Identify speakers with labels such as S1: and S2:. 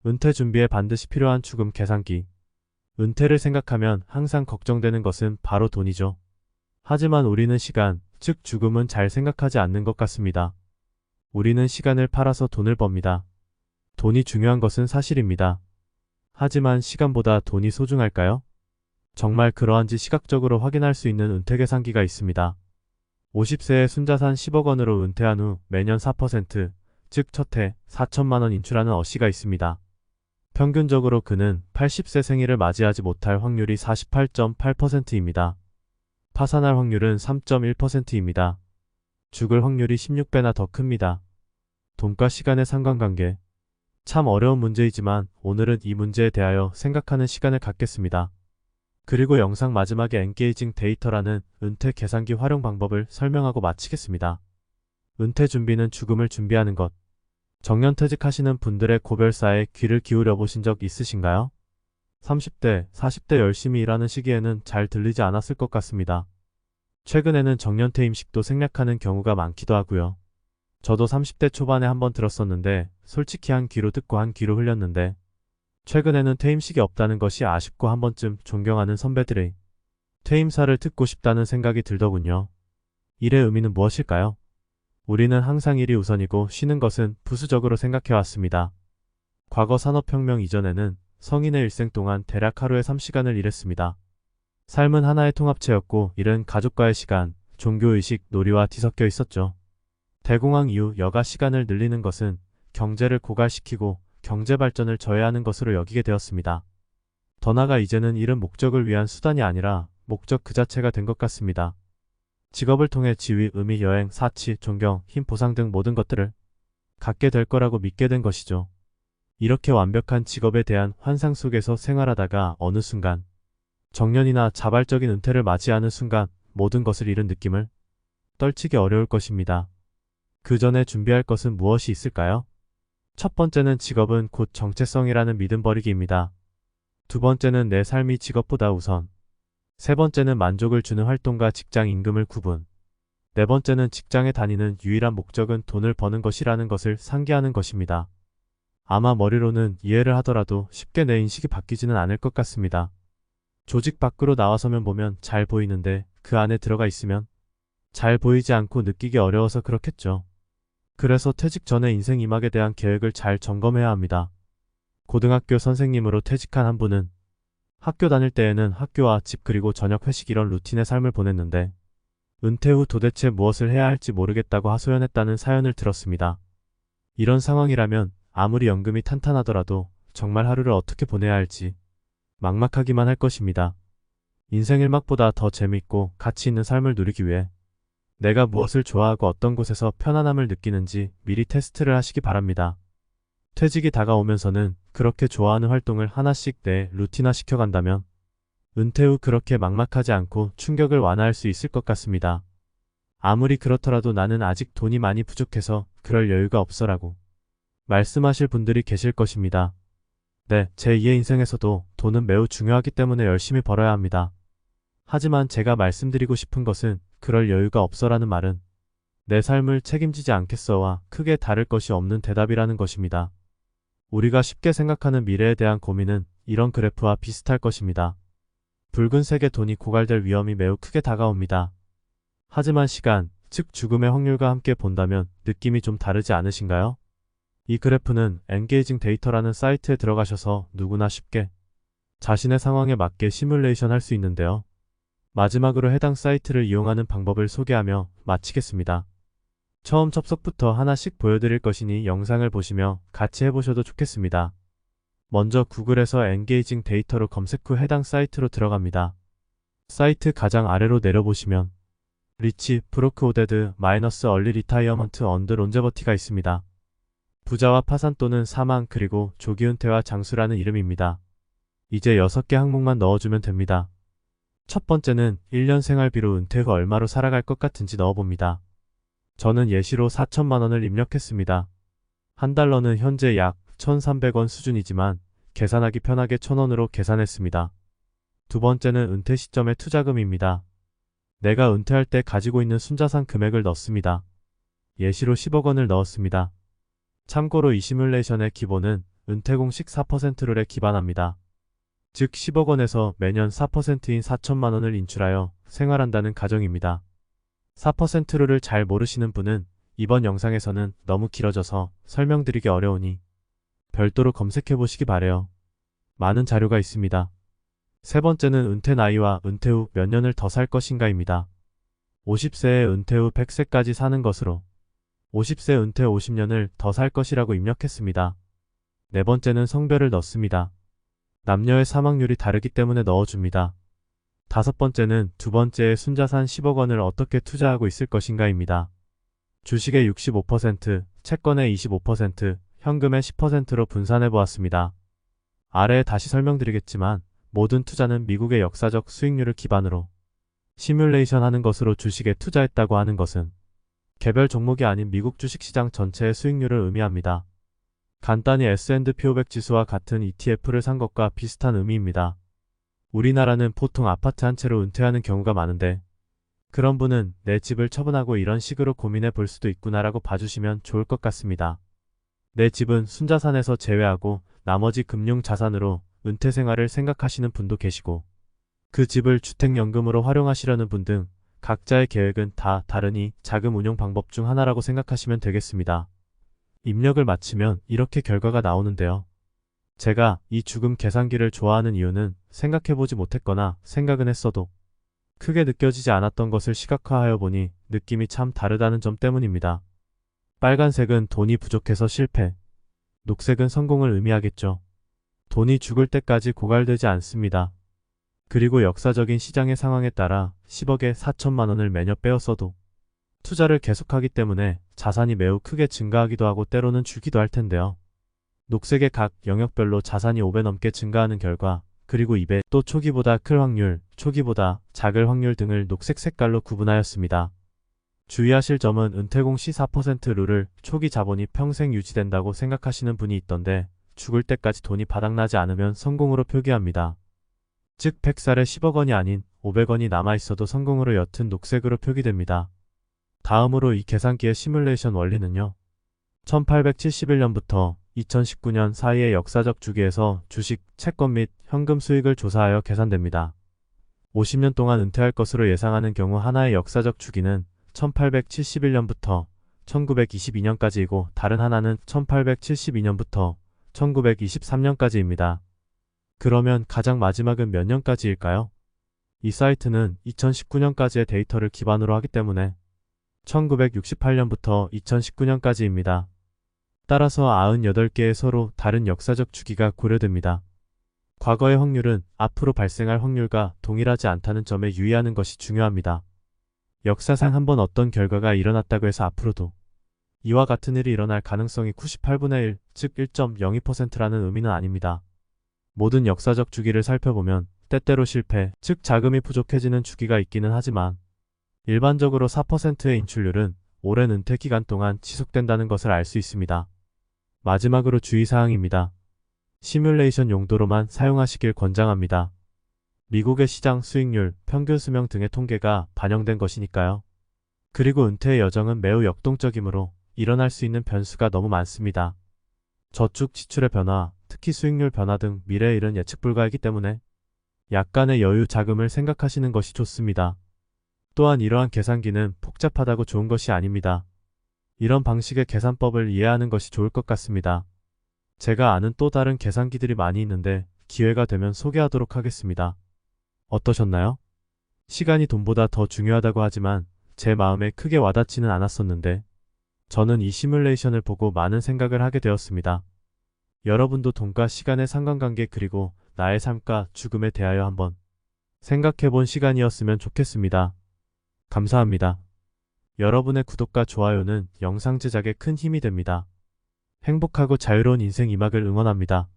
S1: 은퇴 준비에 반드시 필요한 죽음 계산기. 은퇴를 생각하면 항상 걱정되는 것은 바로 돈이죠. 하지만 우리는 시간, 즉 죽음은 잘 생각하지 않는 것 같습니다. 우리는 시간을 팔아서 돈을 법니다. 돈이 중요한 것은 사실입니다. 하지만 시간보다 돈이 소중할까요? 정말 그러한지 시각적으로 확인할 수 있는 은퇴 계산기가 있습니다. 50세에 순자산 10억 원으로 은퇴한 후 매년 4%, 즉 첫해 4천만 원 인출하는 어씨가 있습니다. 평균적으로 그는 80세 생일을 맞이하지 못할 확률이 48.8%입니다. 파산할 확률은 3.1%입니다. 죽을 확률이 16배나 더 큽니다. 돈과 시간의 상관관계. 참 어려운 문제이지만 오늘은 이 문제에 대하여 생각하는 시간을 갖겠습니다. 그리고 영상 마지막에 엔게이징 데이터라는 은퇴 계산기 활용 방법을 설명하고 마치겠습니다. 은퇴 준비는 죽음을 준비하는 것. 정년퇴직하시는 분들의 고별사에 귀를 기울여 보신 적 있으신가요? 30대, 40대 열심히 일하는 시기에는 잘 들리지 않았을 것 같습니다. 최근에는 정년퇴임식도 생략하는 경우가 많기도 하고요. 저도 30대 초반에 한번 들었었는데 솔직히 한 귀로 듣고 한 귀로 흘렸는데 최근에는 퇴임식이 없다는 것이 아쉽고 한 번쯤 존경하는 선배들의 퇴임사를 듣고 싶다는 생각이 들더군요. 일의 의미는 무엇일까요? 우리는 항상 일이 우선이고 쉬는 것은 부수적으로 생각해왔습니다. 과거 산업혁명 이전에는 성인의 일생 동안 대략 하루에 3시간을 일했습니다. 삶은 하나의 통합체였고 일은 가족과의 시간, 종교의식, 놀이와 뒤섞여 있었죠. 대공황 이후 여가 시간을 늘리는 것은 경제를 고갈시키고 경제발전을 저해하는 것으로 여기게 되었습니다. 더 나아가 이제는 일은 목적을 위한 수단이 아니라 목적 그 자체가 된 것 같습니다. 직업을 통해 지위, 의미, 여행, 사치, 존경, 힘, 보상 등 모든 것들을 갖게 될 거라고 믿게 된 것이죠. 이렇게 완벽한 직업에 대한 환상 속에서 생활하다가 어느 순간 정년이나 자발적인 은퇴를 맞이하는 순간 모든 것을 잃은 느낌을 떨치기 어려울 것입니다. 그 전에 준비할 것은 무엇이 있을까요? 첫 번째는 직업은 곧 정체성이라는 믿음 버리기입니다. 두 번째는 내 삶이 직업보다 우선. 세 번째는 만족을 주는 활동과 직장 임금을 구분. 네 번째는 직장에 다니는 유일한 목적은 돈을 버는 것이라는 것을 상기하는 것입니다. 아마 머리로는 이해를 하더라도 쉽게 내 인식이 바뀌지는 않을 것 같습니다. 조직 밖으로 나와서면 보면 잘 보이는데 그 안에 들어가 있으면 잘 보이지 않고 느끼기 어려워서 그렇겠죠. 그래서 퇴직 전에 인생 이막에 대한 계획을 잘 점검해야 합니다. 고등학교 선생님으로 퇴직한 한 분은 학교 다닐 때에는 학교와 집 그리고 저녁 회식 이런 루틴의 삶을 보냈는데 은퇴 후 도대체 무엇을 해야 할지 모르겠다고 하소연했다는 사연을 들었습니다. 이런 상황이라면 아무리 연금이 탄탄하더라도 정말 하루를 어떻게 보내야 할지 막막하기만 할 것입니다. 인생 일막보다 더 재밌고 가치 있는 삶을 누리기 위해 내가 무엇을 좋아하고 어떤 곳에서 편안함을 느끼는지 미리 테스트를 하시기 바랍니다. 퇴직이 다가오면서는 그렇게 좋아하는 활동을 하나씩 내 루틴화 시켜간다면 은퇴 후 그렇게 막막하지 않고 충격을 완화할 수 있을 것 같습니다. 아무리 그렇더라도 나는 아직 돈이 많이 부족해서 그럴 여유가 없어라고 말씀하실 분들이 계실 것입니다. 네, 제2의 인생에서도 돈은 매우 중요하기 때문에 열심히 벌어야 합니다. 하지만 제가 말씀드리고 싶은 것은 그럴 여유가 없어라는 말은 내 삶을 책임지지 않겠어와 크게 다를 것이 없는 대답이라는 것입니다. 우리가 쉽게 생각하는 미래에 대한 고민은 이런 그래프와 비슷할 것입니다. 붉은색의 돈이 고갈될 위험이 매우 크게 다가옵니다. 하지만 시간, 즉 죽음의 확률과 함께 본다면 느낌이 좀 다르지 않으신가요? 이 그래프는 엔게이징 데이터라는 사이트에 들어가셔서 누구나 쉽게 자신의 상황에 맞게 시뮬레이션 할 수 있는데요. 마지막으로 해당 사이트를 이용하는 방법을 소개하며 마치겠습니다. 처음 접속부터 하나씩 보여드릴 것이니 영상을 보시며 같이 해보셔도 좋겠습니다. 먼저 구글에서 엔게이징 데이터로 검색 후 해당 사이트로 들어갑니다. 사이트 가장 아래로 내려보시면 리치, 브로크 오데드, 마이너스 얼리 리타이어먼트 언드 론제버티가 있습니다. 부자와 파산 또는 사망 그리고 조기 은퇴와 장수라는 이름입니다. 이제 6개 항목만 넣어주면 됩니다. 첫 번째는 1년 생활비로 은퇴 후 얼마로 살아갈 것 같은지 넣어봅니다. 저는 예시로 4천만 원을 입력했습니다. 한 달러는 현재 약 1,300원 수준이지만 계산하기 편하게 1,000원으로 계산했습니다. 두 번째는 은퇴 시점의 투자금입니다. 내가 은퇴할 때 가지고 있는 순자산 금액을 넣습니다. 예시로 10억 원을 넣었습니다. 참고로 이 시뮬레이션의 기본은 은퇴 공식 4% 룰에 기반합니다. 즉 10억 원에서 매년 4%인 4천만 원을 인출하여 생활한다는 가정입니다. 4% 룰을 잘 모르시는 분은 이번 영상에서는 너무 길어져서 설명드리기 어려우니 별도로 검색해 보시기 바래요. 많은 자료가 있습니다. 세 번째는 은퇴 나이와 은퇴 후 몇 년을 더 살 것인가입니다. 50세에 은퇴 후 100세까지 사는 것으로 50세 은퇴 50년을 더 살 것이라고 입력했습니다. 네 번째는 성별을 넣습니다. 남녀의 사망률이 다르기 때문에 넣어줍니다. 다섯 번째는 두 번째에 순자산 10억 원을 어떻게 투자하고 있을 것인가입니다. 주식의 65%, 채권의 25%, 현금의 10%로 분산해 보았습니다. 아래에 다시 설명드리겠지만 모든 투자는 미국의 역사적 수익률을 기반으로 시뮬레이션 하는 것으로 주식에 투자했다고 하는 것은 개별 종목이 아닌 미국 주식시장 전체의 수익률을 의미합니다. 간단히 S&P 500 지수와 같은 ETF를 산 것과 비슷한 의미입니다. 우리나라는 보통 아파트 한 채로 은퇴하는 경우가 많은데 그런 분은 내 집을 처분하고 이런 식으로 고민해 볼 수도 있구나라고 봐주시면 좋을 것 같습니다. 내 집은 순자산에서 제외하고 나머지 금융자산으로 은퇴 생활을 생각하시는 분도 계시고 그 집을 주택연금으로 활용하시려는 분 등 각자의 계획은 다 다르니 자금 운용 방법 중 하나라고 생각하시면 되겠습니다. 입력을 마치면 이렇게 결과가 나오는데요. 제가 이 죽음 계산기를 좋아하는 이유는 생각해보지 못했거나 생각은 했어도 크게 느껴지지 않았던 것을 시각화하여 보니 느낌이 참 다르다는 점 때문입니다. 빨간색은 돈이 부족해서 실패, 녹색은 성공을 의미하겠죠. 돈이 죽을 때까지 고갈되지 않습니다. 그리고 역사적인 시장의 상황에 따라 10억에 4천만 원을 매년 빼었어도 투자를 계속하기 때문에 자산이 매우 크게 증가하기도 하고 때로는 줄기도 할 텐데요. 녹색의 각 영역별로 자산이 5배 넘게 증가하는 결과 그리고 2배 또 초기보다 클 확률, 초기보다 작을 확률 등을 녹색 색깔로 구분하였습니다. 주의하실 점은 은퇴공 시 4% 룰을 초기 자본이 평생 유지된다고 생각하시는 분이 있던데 죽을 때까지 돈이 바닥나지 않으면 성공으로 표기합니다. 즉 100살에 10억 원이 아닌 500원이 남아있어도 성공으로 옅은 녹색으로 표기됩니다. 다음으로 이 계산기의 시뮬레이션 원리는요. 1871년부터 2019년 사이의 역사적 주기에서 주식, 채권 및 현금 수익을 조사하여 계산됩니다. 50년 동안 은퇴할 것으로 예상하는 경우 하나의 역사적 주기는 1871년부터 1922년까지이고 다른 하나는 1872년부터 1923년까지입니다. 그러면 가장 마지막은 몇 년까지일까요? 이 사이트는 2019년까지의 데이터를 기반으로 하기 때문에 1968년부터 2019년까지입니다. 따라서 98개의 서로 다른 역사적 주기가 고려됩니다. 과거의 확률은 앞으로 발생할 확률과 동일하지 않다는 점에 유의하는 것이 중요합니다. 역사상 한번 어떤 결과가 일어났다고 해서 앞으로도 이와 같은 일이 일어날 가능성이 98분의 1, 즉 1.02%라는 의미는 아닙니다. 모든 역사적 주기를 살펴보면 때때로 실패, 즉 자금이 부족해지는 주기가 있기는 하지만 일반적으로 4%의 인출률은 오랜 은퇴 기간 동안 지속된다는 것을 알 수 있습니다. 마지막으로 주의사항입니다. 시뮬레이션 용도로만 사용하시길 권장합니다. 미국의 시장 수익률, 평균 수명 등의 통계가 반영된 것이니까요. 그리고 은퇴의 여정은 매우 역동적이므로 일어날 수 있는 변수가 너무 많습니다. 저축 지출의 변화, 특히 수익률 변화 등 미래의 일은 예측 불가이기 때문에 약간의 여유 자금을 생각하시는 것이 좋습니다. 또한 이러한 계산기는 복잡하다고 좋은 것이 아닙니다. 이런 방식의 계산법을 이해하는 것이 좋을 것 같습니다. 제가 아는 또 다른 계산기들이 많이 있는데 기회가 되면 소개하도록 하겠습니다. 어떠셨나요? 시간이 돈보다 더 중요하다고 하지만 제 마음에 크게 와닿지는 않았었는데 저는 이 시뮬레이션을 보고 많은 생각을 하게 되었습니다. 여러분도 돈과 시간의 상관관계 그리고 나의 삶과 죽음에 대하여 한번 생각해본 시간이었으면 좋겠습니다. 감사합니다. 여러분의 구독과 좋아요는 영상 제작에 큰 힘이 됩니다. 행복하고 자유로운 인생 이막을 응원합니다.